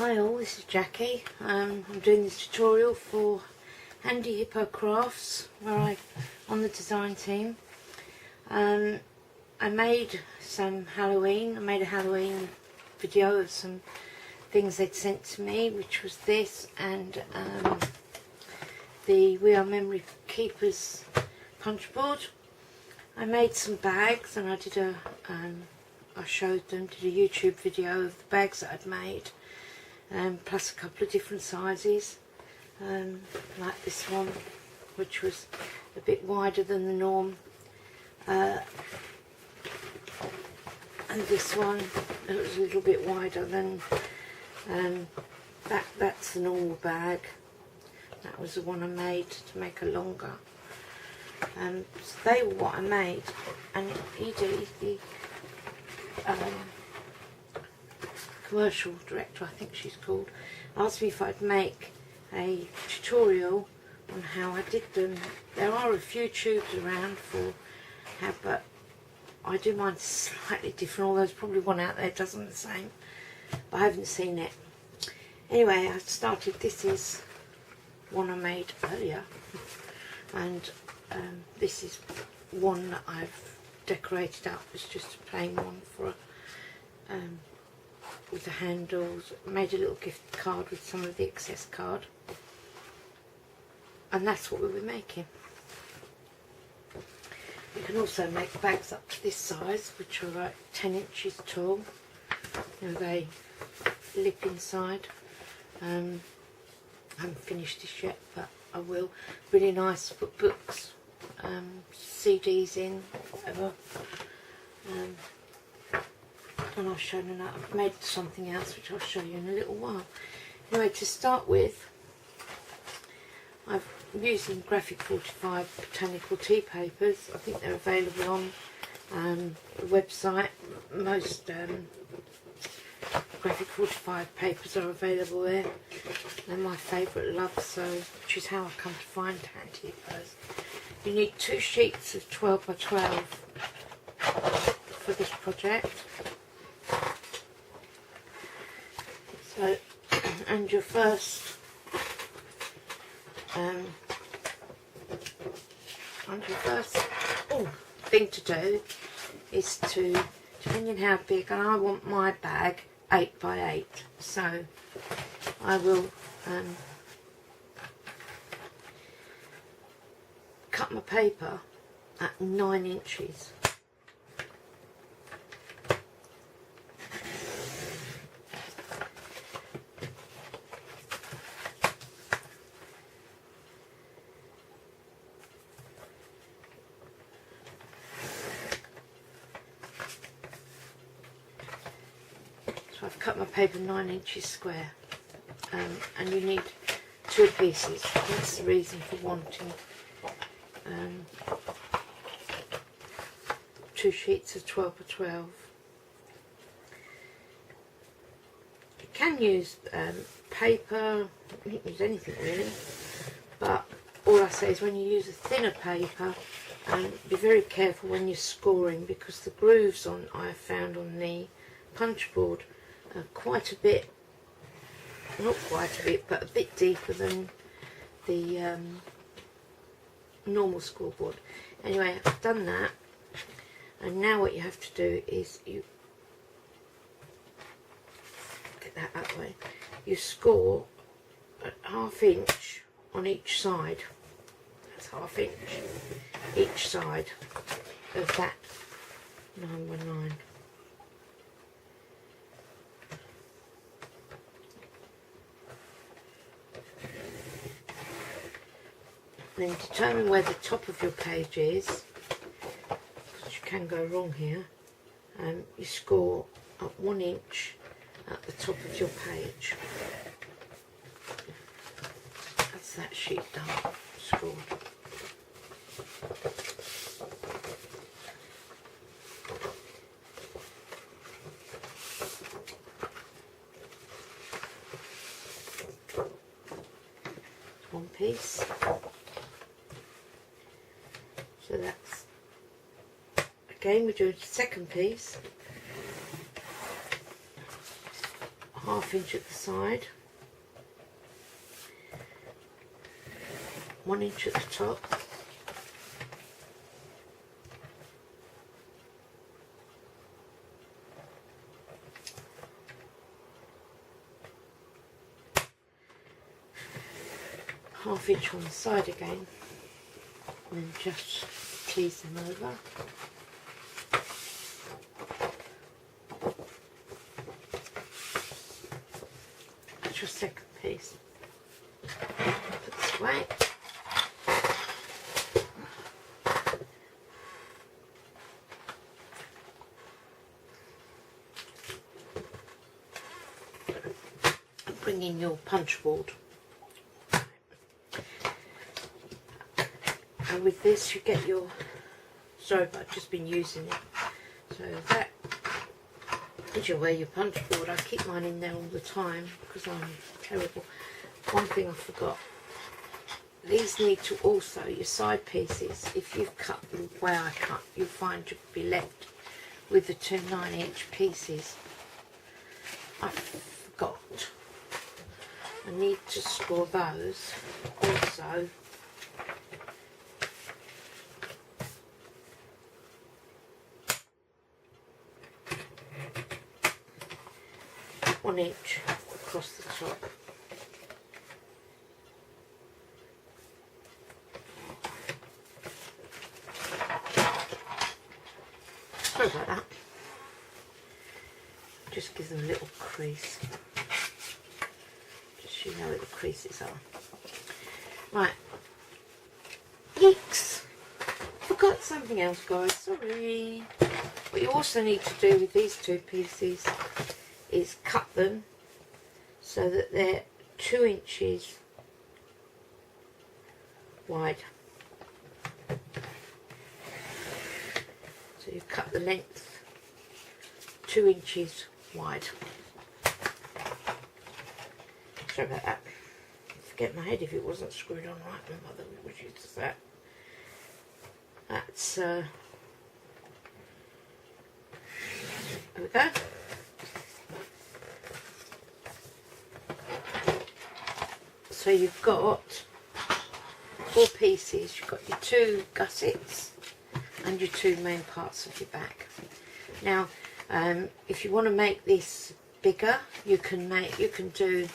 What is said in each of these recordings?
Hi all, this is Jackie. I'm doing this tutorial for Handy Hippo Crafts, where I'm on the design team. I made some Halloween. I made a Halloween video of some things they'd sent to me, which was this and the We Are Memory Keepers punch board. I made some bags and I did I showed them, did a YouTube video of the bags that I'd made. Plus a couple of different sizes, like this one, which was a bit wider than the norm, and this one that was a little bit wider than that's the normal bag. That was the one I made to make a longer. So they were what I made, and Edie, the commercial director, I think she's called, asked me if I'd make a tutorial on how I did them. There are a few tubes around for how, but I do mine slightly different, although there's probably one out there that does them the same, but I haven't seen it. Anyway, I started, this is one I made earlier, and this is one that I've decorated up. It's just a plain one for with the handles. Made a little gift card with some of the excess card, and that's what we were making. You can also make bags up to this size, which are like 10 inches tall, and they lip inside. I haven't finished this yet, but I will. Really nice to put books, CDs in, whatever. And I've shown another, I've made something else which I'll show you in a little while. Anyway, to start with, I'm using Graphic 45 botanical tea papers. I think they're available on the website. Most Graphic 45 papers are available there. They're my favourite love, so which is how I come to find Handy Hippos. You need 2 sheets of 12 by 12 for this project. So, and your first thing to do is to, depending how big, and I want my bag 8 by 8, so I will cut my paper at 9 inches. So I've cut my paper 9 inches square, and you need 2 pieces. That's the reason for wanting 2 sheets of 12 by 12. You can use paper, you can use anything really, but all I say is when you use a thinner paper, be very careful when you're scoring, because the grooves I have found on the punch board are quite a bit, not quite a bit, but a bit deeper than the normal scoreboard. Anyway, I've done that, and now what you have to do is you get that that way. You score at ½ inch on each side. That's ½ inch each side of that 9 by 9. Then determine where the top of your page is, because you can go wrong here. You score at 1 inch at the top of your page. That's that sheet done, scored. One piece. So that's, again we do a second piece, 1/2 inch at the side, 1 inch at the top, half inch on the side again, and then just tease them over. That's your second piece. Put this away. And bring in your punch board. And with this you get your, sorry but I've just been using it, so that is your punch board. I keep mine in there all the time because I'm terrible. One thing I forgot, these need to also, your side pieces, if you've cut them the way I cut, you'll find you'll be left with the 2 9-inch pieces. I forgot. I need to score those also. One inch across the top. Sorry about that. Just give them a little crease. Just so you know where the creases are. Right. Yeeks! Forgot something else, guys. Sorry. What you also need to do with these 2 pieces is cut them so that they're 2 inches wide. So you cut the length 2 inches wide. Sorry about that. Forget my head if it wasn't screwed on right. My mother was used to that. That's there we go. So you've got 4 pieces. You've got your 2 gussets and your 2 main parts of your bag. Now, if you want to make this bigger, you can do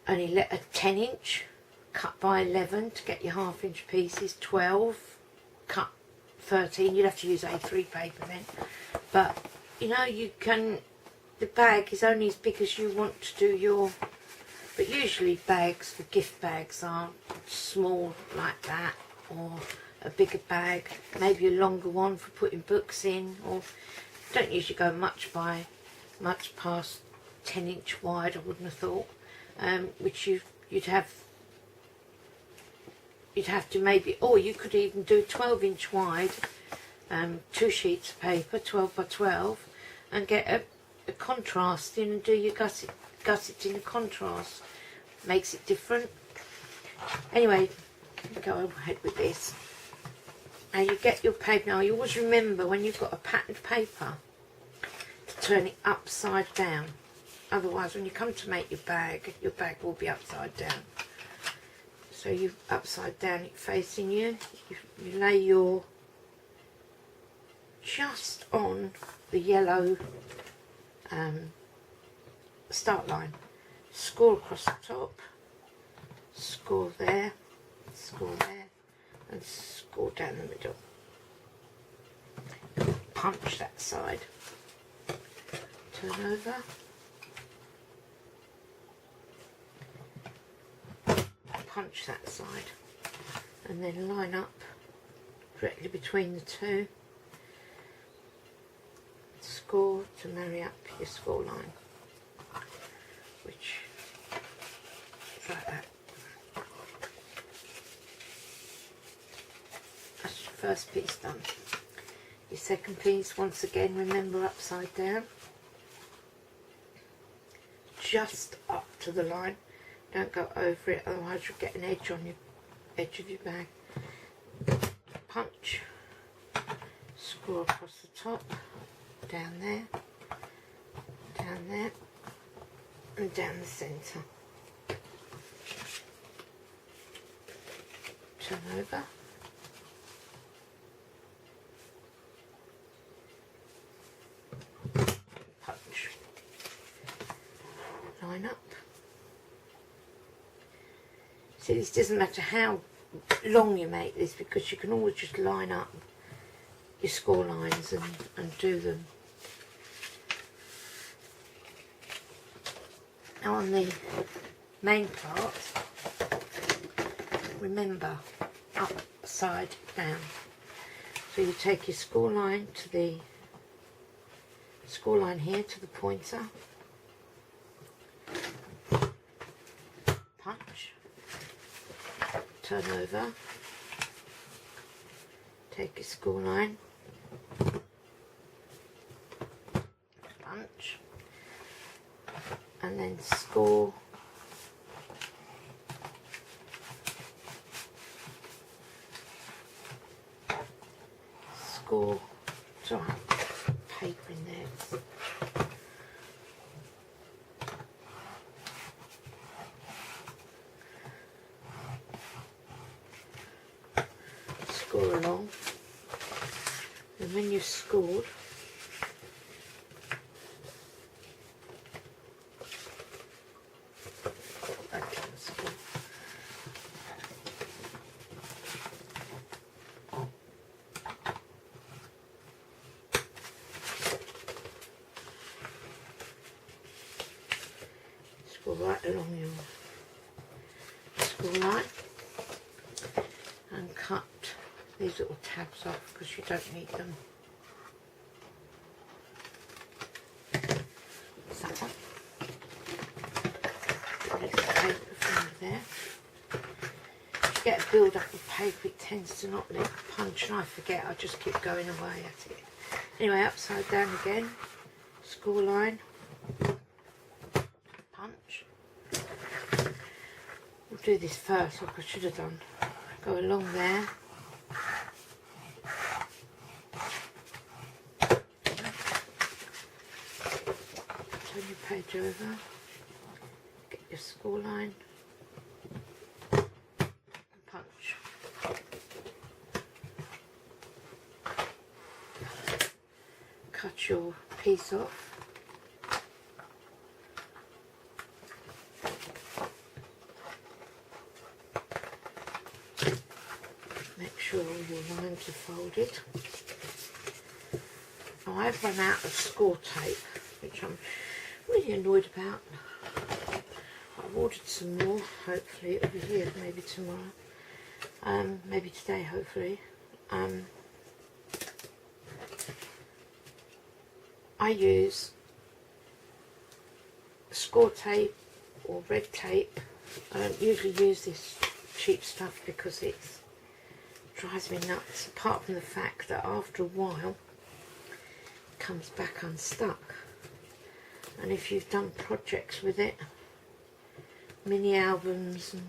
only a 10-inch cut by 11 to get your 1/2 inch pieces. 12 cut 13. You'd have to use A3 paper then, but you know you can. The bag is only as big as you want to do your, but usually bags for gift bags are small like that, or a bigger bag, maybe a longer one for putting books in, or don't usually go much past 10-inch wide, I wouldn't have thought, which you'd have to maybe, or you could even do 12-inch wide, 2 sheets of paper, 12 by 12, and get a contrast in and do your gusset in the contrast. Makes it different. Anyway, go ahead with this. Now you get your paper. Now you always remember when you've got a patterned paper to turn it upside down. Otherwise when you come to make your bag will be upside down. So you upside down it facing you. You lay your just on the yellow start line, score across the top, score there, and score down the middle. Punch that side, turn over, punch that side, and then line up directly between the 2. Score to marry up your score line, which is like that. That's your first piece done. Your second piece, once again, remember upside down, just up to the line. Don't go over it, otherwise you'll get an edge on your edge of your bag. Punch, score across the top, down there, down there and down the centre. Turn over. Punch. Line up. See, this doesn't matter how long you make this, because you can always just line up your score lines and do them. Now on the main part, remember, upside down. So you take your score line to the score line here to the pointer, punch, turn over, take your score line, punch, and then score, so I have paper in there. Score along, and when you've scored, score right along your score line and cut these little tabs off because you don't need them. So, release the paper from there. If you get a build up of paper, it tends to not let punch, and I forget, I just keep going away at it. Anyway, upside down again, score line, punch. We'll do this first, like I should have done. Go along there. Turn your page over. Get your score line. Punch. Cut your piece off. Make sure all your lines are folded. Now I've run out of score tape, which I'm really annoyed about. I've ordered some more, hopefully it'll be here maybe tomorrow, maybe today hopefully. I use score tape or red tape. I don't usually use this cheap stuff because it drives me nuts, apart from the fact that after a while it comes back unstuck. And if you've done projects with it, mini albums and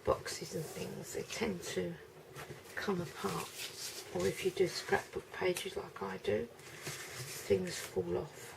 boxes and things, they tend to come apart. Or if you do scrapbook pages like I do, things fall off.